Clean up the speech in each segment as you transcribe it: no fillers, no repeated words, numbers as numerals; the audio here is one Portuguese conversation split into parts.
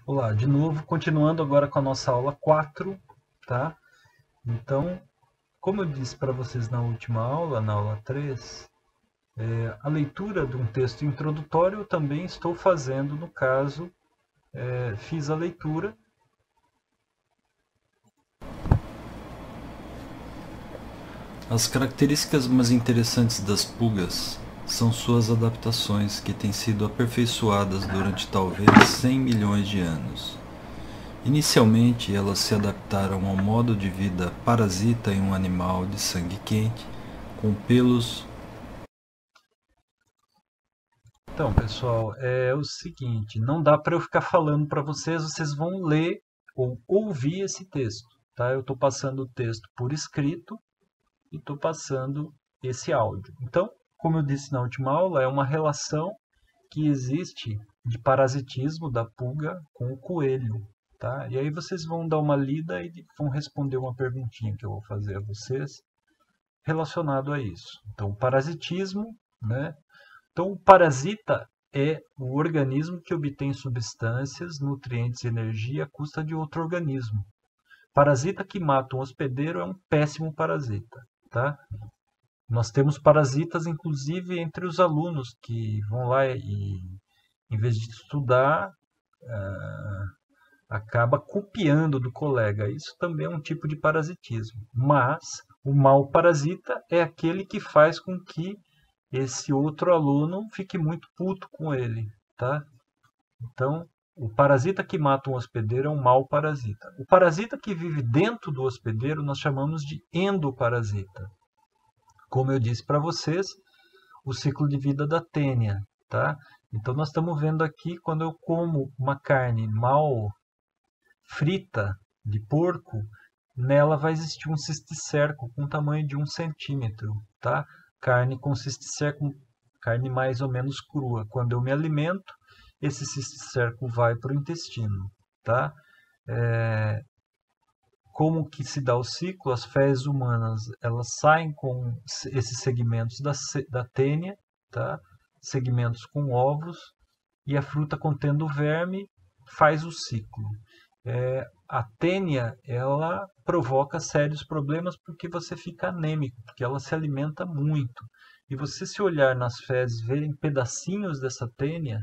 Olá, de novo, continuando agora com a nossa aula 4, tá? Então, como eu disse para vocês na última aula, na aula 3, a leitura de um texto introdutório eu também estou fazendo, no caso, fiz a leitura. As características mais interessantes das pulgas são suas adaptações que têm sido aperfeiçoadas durante talvez 100 milhões de anos. Inicialmente, elas se adaptaram ao modo de vida parasita em um animal de sangue quente, com pelos. Então, pessoal, é o seguinte, não dá para eu ficar falando para vocês, vocês vão ler ou ouvir esse texto, tá? Eu estou passando o texto por escrito e estou passando esse áudio. Então, como eu disse na última aula, é uma relação que existe de parasitismo da pulga com o coelho, tá? E aí vocês vão dar uma lida e vão responder uma perguntinha que eu vou fazer a vocês relacionado a isso. Então, o parasitismo, né? Então, o parasita é o organismo que obtém substâncias, nutrientes e energia à custa de outro organismo. Parasita que mata um hospedeiro é um péssimo parasita, tá? Nós temos parasitas, inclusive, entre os alunos que vão lá e, em vez de estudar, acaba copiando do colega. Isso também é um tipo de parasitismo. Mas o mau parasita é aquele que faz com que esse outro aluno fique muito puto com ele, tá? Então, o parasita que mata um hospedeiro é um mau parasita. O parasita que vive dentro do hospedeiro nós chamamos de endoparasita. Como eu disse para vocês, o ciclo de vida da tênia, tá? Então nós estamos vendo aqui quando eu como uma carne mal frita de porco, nela vai existir um cisticerco com tamanho de 1 centímetro, tá? Carne com cisticerco, carne mais ou menos crua. Quando eu me alimento, esse cisticerco vai para o intestino, tá? Como que se dá o ciclo? As fezes humanas elas saem com esses segmentos da tênia, tá? Segmentos com ovos, e a fruta contendo verme faz o ciclo. A tênia ela provoca sérios problemas porque você fica anêmico, porque ela se alimenta muito. E você se olhar nas fezes, verem pedacinhos dessa tênia,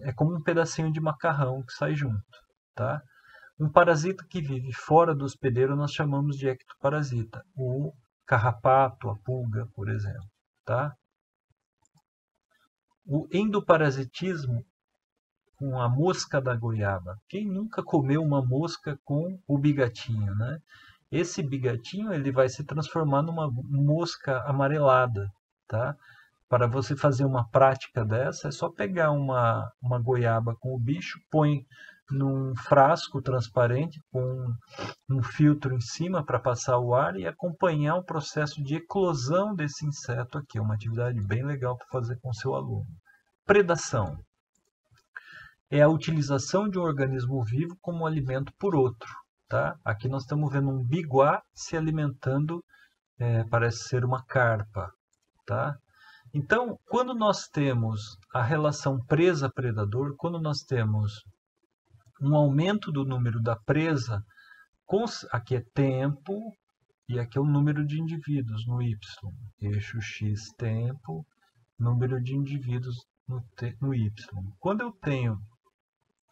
é como um pedacinho de macarrão que sai junto, tá? Um parasita que vive fora do hospedeiro nós chamamos de ectoparasita, o carrapato, a pulga, por exemplo, tá? O endoparasitismo com a mosca da goiaba. Quem nunca comeu uma mosca com o bigatinho, né? Esse bigatinho ele vai se transformar numa mosca amarelada, tá? Para você fazer uma prática dessa, é só pegar uma goiaba com o bicho, põe num frasco transparente com um filtro em cima para passar o ar e acompanhar o processo de eclosão desse inseto aqui. É uma atividade bem legal para fazer com seu aluno. Predação é a utilização de um organismo vivo como alimento por outro. Tá? Aqui nós estamos vendo um biguá se alimentando, parece ser uma carpa. Tá? Então, quando nós temos a relação presa-predador, quando nós temos um aumento do número da presa, aqui é tempo e aqui é o número de indivíduos no Y. Eixo X tempo, número de indivíduos no Y. Quando eu tenho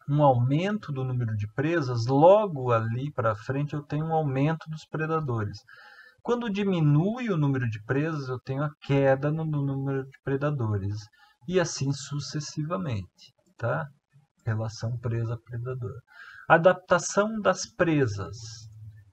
um aumento do número de presas, logo ali para frente eu tenho um aumento dos predadores. Quando diminui o número de presas, eu tenho a queda no número de predadores. E assim sucessivamente, tá? Relação presa-predador. Adaptação das presas.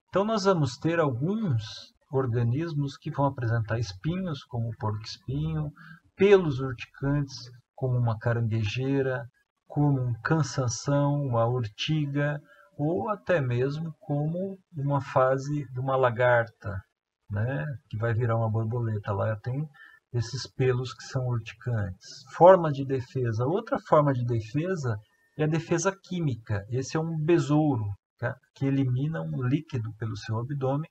Então nós vamos ter alguns organismos que vão apresentar espinhos, como o porco-espinho, pelos urticantes, como uma caranguejeira, como um cansanção, uma urtiga, ou até mesmo como uma fase de uma lagarta, né, que vai virar uma borboleta. Lá tem esses pelos que são urticantes. Forma de defesa. Outra forma de defesa é a defesa química. Esse é um besouro, tá, que elimina um líquido pelo seu abdômen,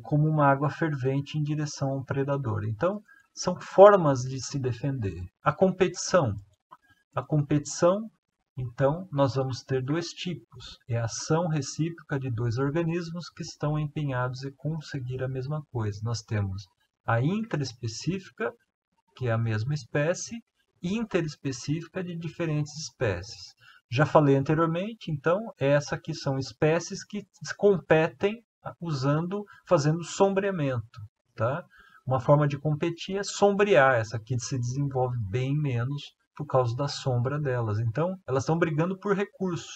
como uma água fervente em direção a um predador. Então, são formas de se defender. A competição Então, nós vamos ter dois tipos. É a ação recíproca de dois organismos que estão empenhados em conseguir a mesma coisa. Nós temos a intraespecífica, que é a mesma espécie, e interespecífica de diferentes espécies. Já falei anteriormente, então, essa aqui são espécies que competem fazendo sombreamento, tá? Uma forma de competir é sombrear, essa aqui se desenvolve bem menos por causa da sombra delas. Então, elas estão brigando por recursos,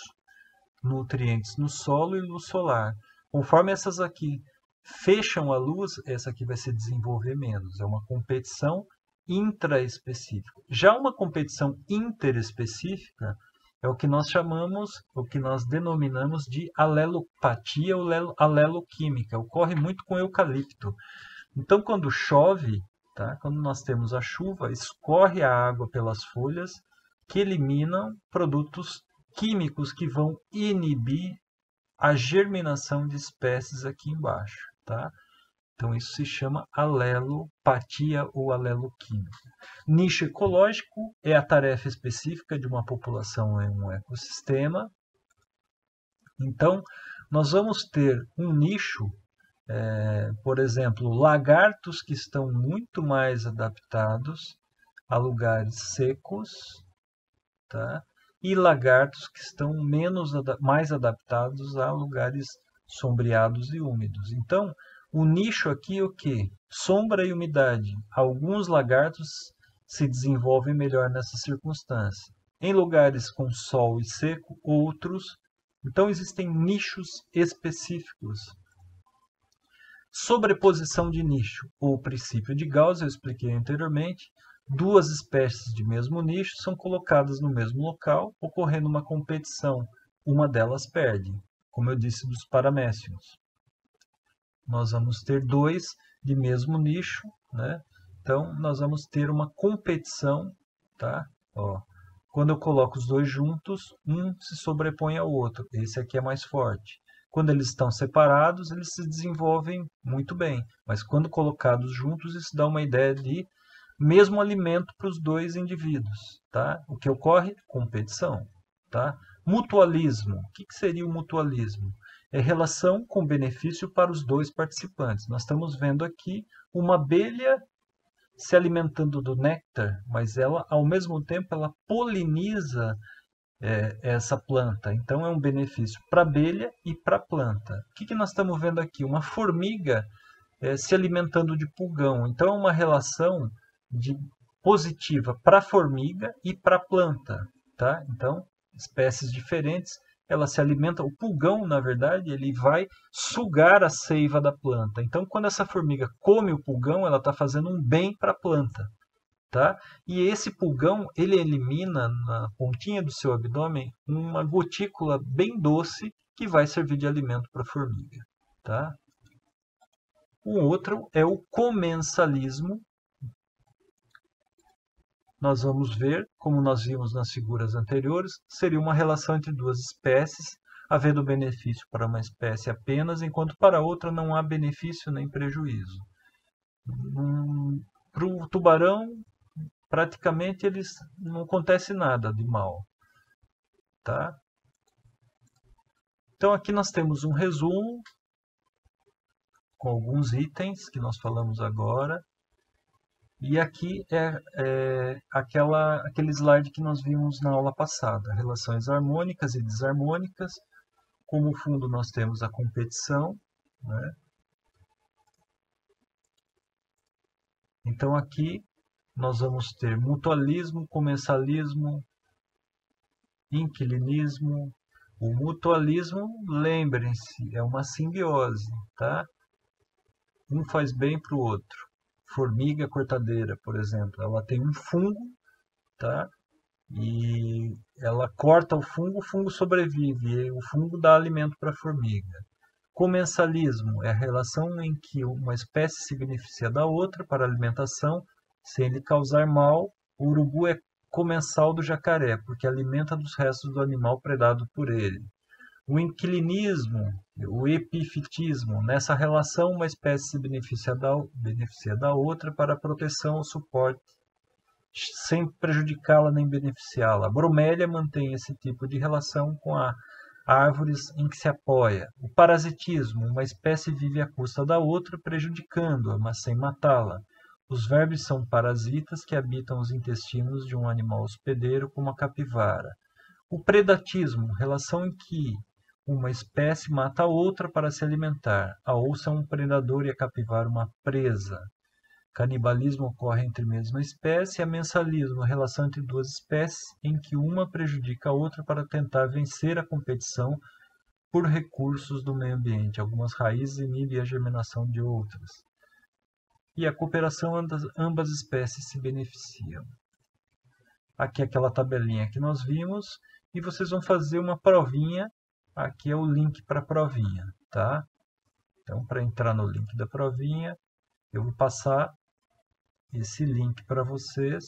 nutrientes no solo e luz solar. Conforme essas aqui fecham a luz, essa aqui vai se desenvolver menos. É uma competição intraespecífica. Já uma competição interespecífica é o que nós chamamos, o que nós denominamos de alelopatia ou aleloquímica. Ocorre muito com eucalipto. Então, quando chove, tá? Quando nós temos a chuva, escorre a água pelas folhas que eliminam produtos químicos que vão inibir a germinação de espécies aqui embaixo, tá? Então, isso se chama alelopatia ou aleloquímica. Nicho ecológico é a tarefa específica de uma população em um ecossistema. Então, nós vamos ter um nicho, por exemplo, lagartos que estão muito mais adaptados a lugares secos, tá? E lagartos que estão mais adaptados a lugares sombreados e úmidos. Então, o nicho aqui é o quê? Sombra e umidade. Alguns lagartos se desenvolvem melhor nessa circunstância. Em lugares com sol e seco, outros. Então, existem nichos específicos. Sobreposição de nicho, ou princípio de Gauss, eu expliquei anteriormente. Duas espécies de mesmo nicho são colocadas no mesmo local, ocorrendo uma competição. Uma delas perde, como eu disse dos paramécios. Nós vamos ter dois de mesmo nicho, né? Então, nós vamos ter uma competição, tá? Ó, quando eu coloco os dois juntos, um se sobrepõe ao outro. Esse aqui é mais forte. Quando eles estão separados, eles se desenvolvem muito bem. Mas quando colocados juntos, isso dá uma ideia de mesmo alimento para os dois indivíduos, tá? O que ocorre? Competição, tá? Mutualismo. O que seria o mutualismo? É relação com benefício para os dois participantes. Nós estamos vendo aqui uma abelha se alimentando do néctar, mas ela, ao mesmo tempo, ela poliniza essa planta. Então, é um benefício para a abelha e para a planta. O que nós estamos vendo aqui? Uma formiga se alimentando de pulgão. Então, é uma relação positiva para a formiga e para a planta, tá? Então, espécies diferentes, elas se alimentam. O pulgão, na verdade, ele vai sugar a seiva da planta. Então, quando essa formiga come o pulgão, ela está fazendo um bem para a planta, tá? E esse pulgão, ele elimina na pontinha do seu abdômen uma gotícula bem doce que vai servir de alimento para a formiga, tá? O outro é o comensalismo. Nós vamos ver, como nós vimos nas figuras anteriores, seria uma relação entre duas espécies, havendo benefício para uma espécie apenas, enquanto para outra não há benefício nem prejuízo. Para o tubarão, praticamente não acontece nada de mal, tá? Então aqui nós temos um resumo com alguns itens que nós falamos agora. E aqui é aquele slide que nós vimos na aula passada, relações harmônicas e desarmônicas. Como fundo nós temos a competição, né? Então aqui nós vamos ter mutualismo, comensalismo, inquilinismo. O mutualismo, lembrem-se, é uma simbiose, tá? Um faz bem para o outro. Formiga cortadeira, por exemplo, ela tem um fungo, tá? E ela corta o fungo sobrevive, e o fungo dá alimento para a formiga. Comensalismo é a relação em que uma espécie se beneficia da outra para alimentação, sem lhe causar mal. O urubu é comensal do jacaré, porque alimenta dos restos do animal predado por ele. O inquilinismo, o epifitismo, nessa relação uma espécie se beneficia da outra para proteção ou suporte sem prejudicá-la nem beneficiá-la. A bromélia mantém esse tipo de relação com a árvores em que se apoia. O parasitismo, uma espécie vive à custa da outra, prejudicando-a, mas sem matá-la. Os vermes são parasitas que habitam os intestinos de um animal hospedeiro, como a capivara. O predatismo, relação em que uma espécie mata a outra para se alimentar. A onça é um predador e a capivara uma presa. Canibalismo ocorre entre a mesma espécie. Amensalismo, relação entre duas espécies em que uma prejudica a outra para tentar vencer a competição por recursos do meio ambiente. Algumas raízes inibem a germinação de outras. E a cooperação, ambas espécies se beneficiam. Aqui é aquela tabelinha que nós vimos e vocês vão fazer uma provinha. Aqui é o link para a provinha, tá? Então, para entrar no link da provinha, eu vou passar esse link para vocês.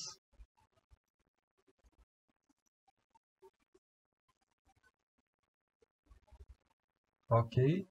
Ok?